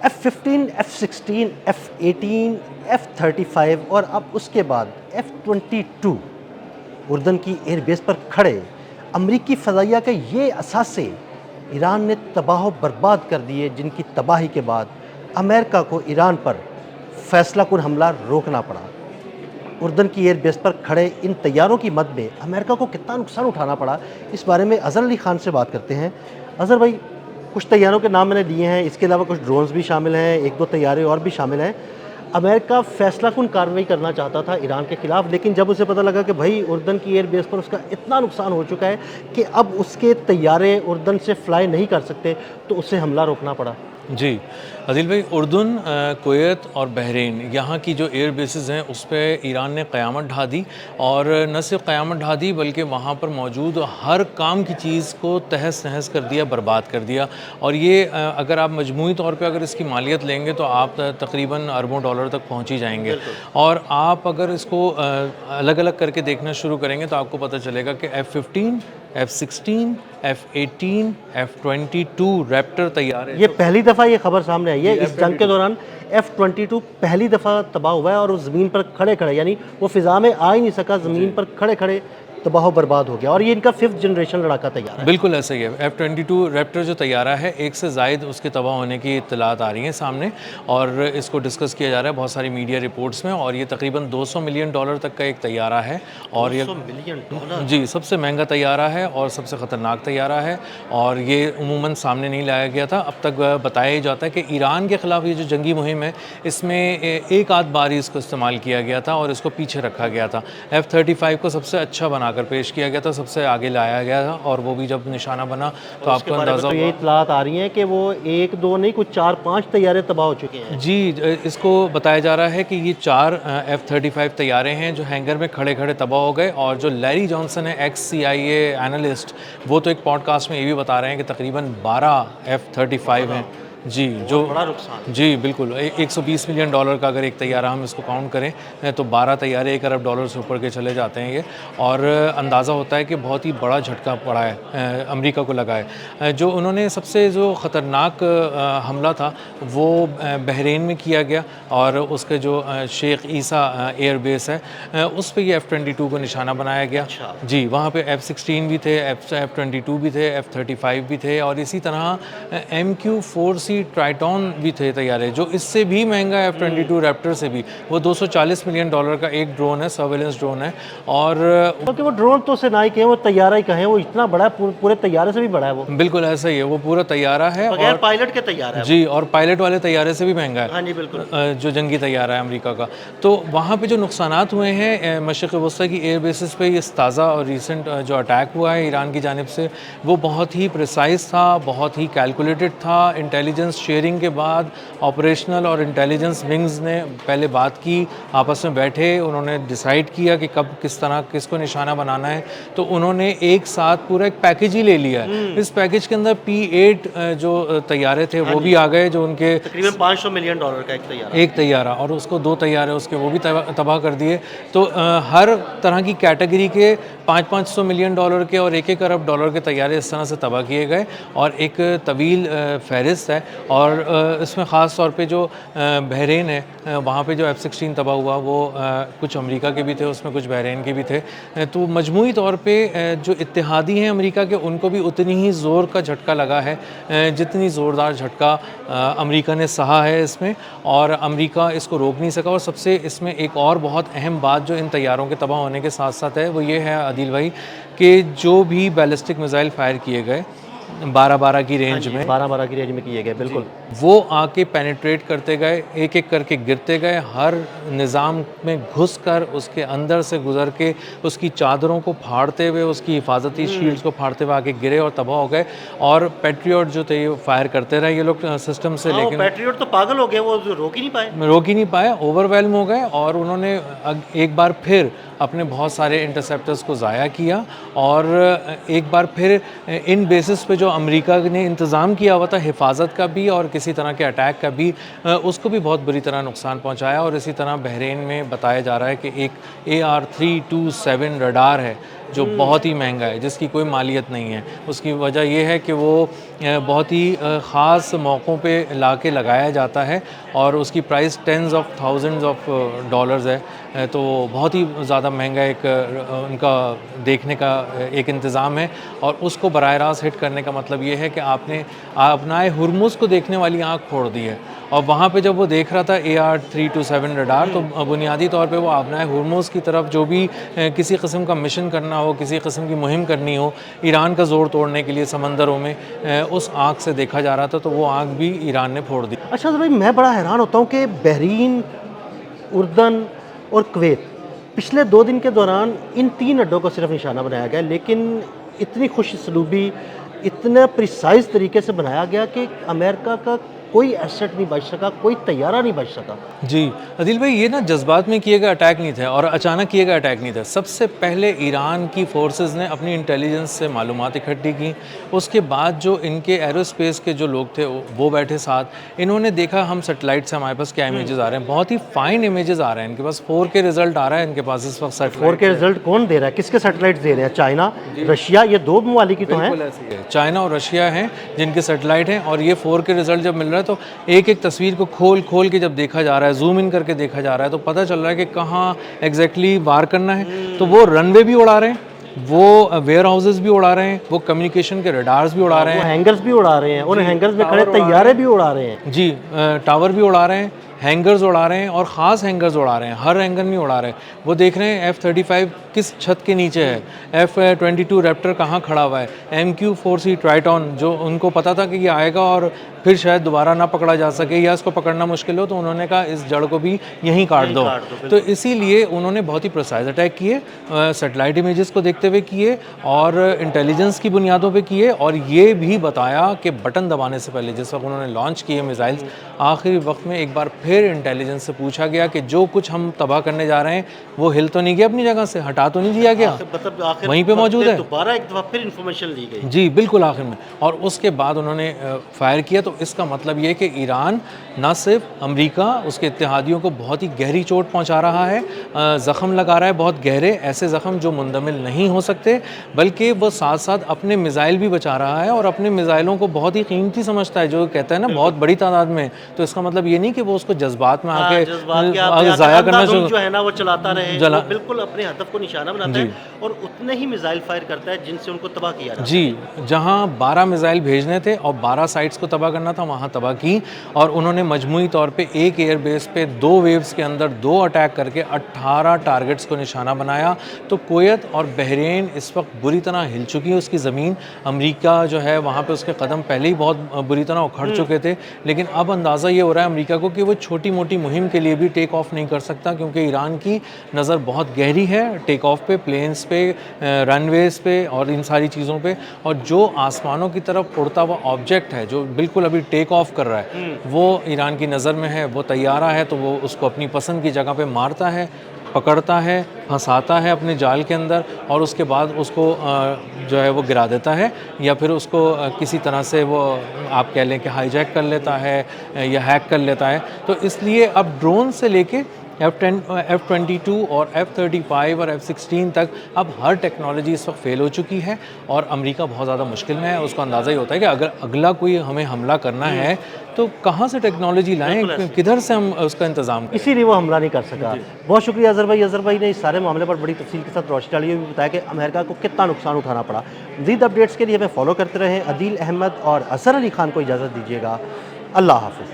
F-15, F-16, F-18, F-35 और अब उसके बाद F-22 उर्दन की एयरबेस पर खड़े अमरीकी फ़ज़ाइया के ये असासे ईरान ने तबाह बर्बाद कर दिए, जिनकी तबाही के बाद अमेरिका को ईरान पर फैसलाकुन हमला रोकना पड़ा। उर्दन की एयरबेस पर खड़े इन तैयारों की मद में अमेरिका को कितना नुकसान उठाना पड़ा, इस बारे में अज़हर अली ख़ान से बात करते हैं। अज़हर भाई, कुछ तैयारों के नाम मैंने दिए हैं, इसके अलावा कुछ ड्रोन्स भी शामिल हैं, एक दो तैयारे और भी शामिल हैं। अमेरिका फैसलाकुन कार्रवाई करना चाहता था ईरान के ख़िलाफ़, लेकिन जब उसे पता लगा कि भाई उर्दन की एयरबेस पर उसका इतना नुकसान हो चुका है कि अब उसके तैयारे उर्दन से फ्लाई नहीं कर सकते, तो उसे हमला रोकना पड़ा। जी, अदील भाई, उर्दन, कुवैत और बहरीन, यहाँ की जो एयर बेसेस हैं उस पे ईरान ने क़यामत ढा दी। और न सिर्फ क़यामत ढा दी बल्कि वहाँ पर मौजूद हर काम की चीज़ को तहस नहस कर दिया, बर्बाद कर दिया। और ये अगर आप मजमूई तौर पे अगर इसकी मालियत लेंगे तो आप तकरीबन अरबों डॉलर तक पहुँच ही जाएंगे। और आप अगर इसको अलग अलग करके देखना शुरू करेंगे तो आपको पता चलेगा कि F-15, F-16, F-18, F-22 Raptor तैयार है। ये पहली दफ़ा ये खबर सामने आई है, इस जंग के दौरान F-22 पहली दफ़ा तबाह हुआ है और वो ज़मीन पर खड़े खड़े, यानी वो फ़िज़ा में आ ही नहीं सका, ज़मीन पर खड़े खड़े तबाह बर्बाद हो गया। और ये इनका 5th जनरेशन लड़ाका तैयार है। बिल्कुल ऐसा ही है। F-22 रैप्टर जो तैयारा है, एक से ज़ायद उसके तबाह होने की इत्तलात आ रही हैं सामने, और इसको डिस्कस किया जा रहा है बहुत सारी मीडिया रिपोर्ट्स में। और ये तकरीबन $200 मिलियन तक का एक तैयारा है। और ये $200 मिलियन जी, सबसे महंगा तैयारा है और सबसे ख़तरनाक तैयारा है। और ये उमूमन सामने नहीं लाया गया था। अब तक बताया ही जाता है कि ईरान के ख़िलाफ़ ये जो जंगी मुहिम है, इसमें एक आध बार ही इसको इस्तेमाल किया गया था और इसको पीछे रखा गया था। F-35 को सबसे अच्छा बनाकर पेश किया गया था, सबसे आगे लाया गया था, और वो भी जब निशाना बना तो आपको अंदाज़ा तो ये इत्तलात आ रही हैं कि वो एक दो नहीं, कुछ 4-5 तैयारे तबाह हो चुके हैं। जी, इसको बताया जा रहा है कि ये 4 F-35 तैयारे हैं जो हैंगर में खड़े खड़े तबाह हो गए। और जो लैरी जॉनसन है, एक्स CIA एनालिस्ट, वो तो एक पॉडकास्ट में ये भी बता रहे हैं कि तकरीबन 12 F-35 हैं। जी, जो बड़ा नुकसान। जी बिल्कुल, $120 मिलियन का अगर एक तैयारा हम इसको काउंट करें तो 12 तैयारे $1 अरब से ऊपर के चले जाते हैं ये। और अंदाज़ा होता है कि बहुत ही बड़ा झटका पड़ा है, अमेरिका को लगा है। जो उन्होंने सबसे जो ख़तरनाक हमला था वो बहरीन में किया गया, और उसके जो शेख ईसा एयर बेस है उस पे ये F-22 को निशाना बनाया गया। अच्छा। जी, वहाँ पे F-16 भी थे, F-22 भी थे, F-35 भी थे, और इसी तरह MQ-4C ट्राइटॉन भी थे तैयारे, जो इससे भी महंगा है F-22 रैप्टर से भी। वो $240 मिलियन का एक ड्रोन है, सर्वेलेंस ड्रोन है। और क्योंकि वो ड्रोन तो से ना ही कहें, वो तैयारा ही कहें, वो इतना बड़ा है, पूरे तैयारे से भी बड़ा है वो। बिल्कुल ऐसा ही है, वो पूरा तैयारा है, बगैर और पायलट के तैयार है। जी, और पायलट वाले तैयारे से भी महंगा है। हाँ जी, बिल्कुल। जो जंगी तैयारा है अमेरिका का। तो वहाँ पे जो नुकसानात हुए हैं मशरिक़ वस्ता की एयर बेसिस पे, ये ताज़ा और रिसेंट जो अटैक हुआ है ईरान की जानिब से, वो बहुत ही प्रिसाइज था, बहुत ही कैलकुलेटेड था। इंटेलिजेंस शेयरिंग के बाद ऑपरेशनल और इंटेलिजेंस विंग्स ने पहले बात की, आपस में बैठे, उन्होंने डिसाइड किया कि कब किस तरह किसको निशाना बनाना है। तो उन्होंने एक साथ पूरा एक पैकेज ही ले लिया है। इस पैकेज के अंदर P-8 जो तैयारे थे वो भी आ गए, जो उनके तकरीबन $500 मिलियन का एक तैयारा, और उसको 2 तैयारे उसके वो भी तबाह कर दिए। तो हर तरह की कैटेगरी के $500-500 मिलियन के और $1-1 अरब के तैयारे इस तरह से तबाह किए गए। और एक तवील फहरिस्त है। और इसमें ख़ास तौर पे जो बहरीन है, वहाँ पे जो F-16 तबाह हुआ वो कुछ अमेरिका के भी थे, उसमें कुछ बहरीन के भी थे। तो मजमूई तौर पे जो इत्तेहादी हैं अमेरिका के, उनको भी उतनी ही ज़ोर का झटका लगा है जितनी ज़ोरदार झटका अमेरिका ने सहा है इसमें। और अमेरिका इसको रोक नहीं सका। और सबसे इसमें एक और बहुत अहम बात जो इन तैयारों के तबाह होने के साथ साथ है, वो ये है आदिल भाई, कि जो भी बैलिस्टिक मिसाइल फायर किए गए 12-12 की रेंज में, 12-12 की रेंज में किए गए, बिल्कुल, वो आके पेनिट्रेट करते गए, एक एक करके गिरते गए, हर निज़ाम में घुसकर उसके अंदर से गुजर के उसकी चादरों को फाड़ते हुए, उसकी हिफाजती शील्ड्स को फाड़ते हुए आके गिरे और तबाह हो गए। और पैट्रियट जो थे ये फायर करते रहे ये लोग सिस्टम से, लेकिन पैट्रियट तो पागल हो गए, वो रोक ही नहीं पाए, ओवरवेलम हो गए। और उन्होंने एक बार फिर अपने बहुत सारे इंटरसेप्टर्स को ज़ाया किया, और एक बार फिर इन बेसिस पे जो अमेरिका ने इंतज़ाम किया हुआ था हिफाजत का भी और किसी तरह के अटैक का भी, उसको भी बहुत बुरी तरह नुकसान पहुंचाया। और इसी तरह बहरीन में बताया जा रहा है कि एक AR-327 रडार है जो बहुत ही महंगा है, जिसकी कोई मालियत नहीं है। उसकी वजह ये है कि वो बहुत ही ख़ास मौक़ों पे ला के लगाया जाता है और उसकी price tens of thousands of dollars है। तो बहुत ही ज़्यादा महंगा एक उनका देखने का एक इंतज़ाम है और उसको बराह रास्त हिट करने का मतलब ये है कि आपने अपनाए हुरमुज़ को देखने वाली आँख फोड़ दी है। और वहाँ पे जब वो देख रहा था AR-327 रडार, तो बुनियादी तौर पे वो अपनाए हुरमुज़ की तरफ जो भी किसी किस्म का मिशन करना हो, किसी किस्म की मुहिम करनी हो ईरान का ज़ोर तोड़ने के लिए समंदरों में, उस आँख से देखा जा रहा था। तो वो आँख भी ईरान ने फोड़ दी। अच्छा भाई, मैं बड़ा हैरान होता हूँ कि बहरीन, उर्दन और कुवैत, पिछले 2 दिन के दौरान इन 3 अड्डों को सिर्फ निशाना बनाया गया, लेकिन इतनी खुश सलूबी, इतना प्रिसाइज तरीके से बनाया गया कि अमेरिका का कोई एसेट नहीं बच सका, कोई तैयारा नहीं बच सका। जी अदिल भाई, ये ना जज्बात में किए गए अटैक नहीं थे और अचानक किए गए अटैक नहीं थे। सबसे पहले ईरान की फोर्सेस ने अपनी इंटेलिजेंस से मालूमात इकट्ठी की। उसके बाद जो इनके एरोस्पेस के जो लोग थे वो बैठे साथ, इन्होंने देखा हम सेटेलाइट से हमारे पास क्या इमेजेस आ रहे हैं, बहुत ही फाइन इमेजेस आ रहे हैं इनके पास। 4K रिजल्ट आ रहा है इनके पास इस वक्त। 4K रिजल्ट कौन दे रहा है, किसके सैटेलाइट दे रहे हैं? चाइना, रशिया, ये 2 ममालिक ही तो हैं। बिल्कुल ऐसे ही है, चाइना और रशिया हैं जिनके सेटेलाइट हैं। और ये 4K रिजल्ट जब मिल रहा है तो एक एक तस्वीर को खोल खोल के जब देखा जा रहा है, जूम इन करके देखा जा रहा है, तो पता चल रहा है कि कहाँ एग्जैक्टली वार करना है। तो वो रनवे भी उड़ा रहे हैं, वो वेयर हाउसेस भी उड़ा रहे हैं, वो कम्युनिकेशन के रडार्स भी उड़ा रहे हैं, हैंगर्स भी उड़ा रहे हैं, उन हैंगर्स में खड़े तैयारे भी उड़ा रहे हैं। जी टावर भी उड़ा रहे हैं, हैंगर्स उड़ा रहे हैं और ख़ास हैंगर्स उड़ा रहे हैं, हर हैंगर नहीं उड़ा रहे। वो देख रहे हैं F-35 किस छत के नीचे है, F-22 रैप्टर कहाँ खड़ा हुआ है, MQ-4C ट्राइटॉन जो उनको पता था कि ये आएगा और फिर शायद दोबारा ना पकड़ा जा सके या इसको पकड़ना मुश्किल हो, तो उन्होंने कहा इस जड़ को भी यहीं काट दो। तो इसीलिए उन्होंने बहुत ही प्रिसाइज अटैक किए, सेटेलाइट इमेजेस को देखते हुए किए और इंटेलिजेंस की बुनियादों पे किए। और ये भी बताया कि बटन दबाने से पहले, जिस वक्त उन्होंने लॉन्च किए मिसाइल्स, आखिरी वक्त में एक बार फिर इंटेलिजेंस से पूछा गया कि जो कुछ हम तबाह करने जा रहे हैं वो हिल तो नहीं गया अपनी जगह से, हटा तो नहीं दिया गया, मतलब वहीं पे मौजूद है। दोबारा एक दफा फिर इंफॉर्मेशन ली गई। जी बिल्कुल आखिर में। और उसके बाद उन्होंने फायर किया। तो इसका मतलब ये कि ईरान न सिर्फ अमेरिका, उसके इत्तेहादियों को बहुत ही गहरी चोट पहुंचा रहा है, ज़ख़म लगा रहा है बहुत गहरे, ऐसे ज़ख़म जो मुंदमिल नहीं हो सकते, बल्कि वो साथ साथ अपने मिसाइल भी बचा रहा है और अपने मिसाइलों को बहुत ही कीमती समझता है, जो कहता है ना बहुत बड़ी तादाद में। तो इसका मतलब ये नहीं कि वो उसको जज्बात में आके ज़ाया करना जो है ना वो चलाता रहे, वो बिल्कुल अपने हदफ को निशाना बनाता है और उतने ही मिसाइल फायर करता है जिनसे उनको तबाह किया जाता है। जी, जहां 12 मिसाइल भेजने थे और 12 साइट्स को तबाह करना था, वहां तबाह की। और उन्होंने मजमूई तौर पे एक एयरबेस पे 2 वेव्स के अंदर 2 अटैक करके 18 टारगेट्स को निशाना बनाया। तो कुवैत और बहरीन इस वक्त बुरी तरह हिल चुकी है उसकी ज़मीन। अमेरिका जो है वहाँ पे उसके कदम पहले ही बहुत बुरी तरह उखड़ चुके थे, लेकिन अब अंदाज़ा ये हो रहा है अमेरिका को कि वो छोटी मोटी मुहिम के लिए भी टेक ऑफ नहीं कर सकता, क्योंकि ईरान की नज़र बहुत गहरी है टेक ऑफ पे, प्लेन्स पे, रनवेज पे और इन सारी चीज़ों पे। और जो आसमानों की तरफ उड़ता हुआ ऑब्जेक्ट है जो बिल्कुल अभी टेक ऑफ कर रहा है, वो ईरान की नज़र में है। वो तैयारा है तो वो उसको अपनी पसंद की जगह पे मारता है, पकड़ता है, फंसाता है अपने जाल के अंदर और उसके बाद उसको जो है वो गिरा देता है, या फिर उसको किसी तरह से वो आप कह लें कि हाईजैक कर लेता है या हैक कर लेता है। तो इसलिए अब ड्रोन से लेके F-22 और F-35 और F-16 तक अब हर टेक्नोलॉजी इस वक्त फेल हो चुकी है और अमेरिका बहुत ज़्यादा मुश्किल में है। उसको अंदाज़ा ही होता है कि अगर अगला कोई हमें हमला करना है तो कहाँ से टेक्नोलॉजी लाएं, किधर से हम उसका इंतज़ाम करें। इसीलिए वो हमला नहीं कर सका। बहुत शुक्रिया अज़हर भाई। अज़हर भाई ने इस सारे मामले पर बड़ी तफसील के साथ रोशनी डाली, ये भी बताया कि अमेरिका को कितना नुकसान उठाना पड़ा। मज़ीद अपडेट्स के लिए हमें फॉलो करते रहें। अदील अहमद और असर अली खान को इजाज़त दीजिएगा। अल्लाह हाफ़िज़।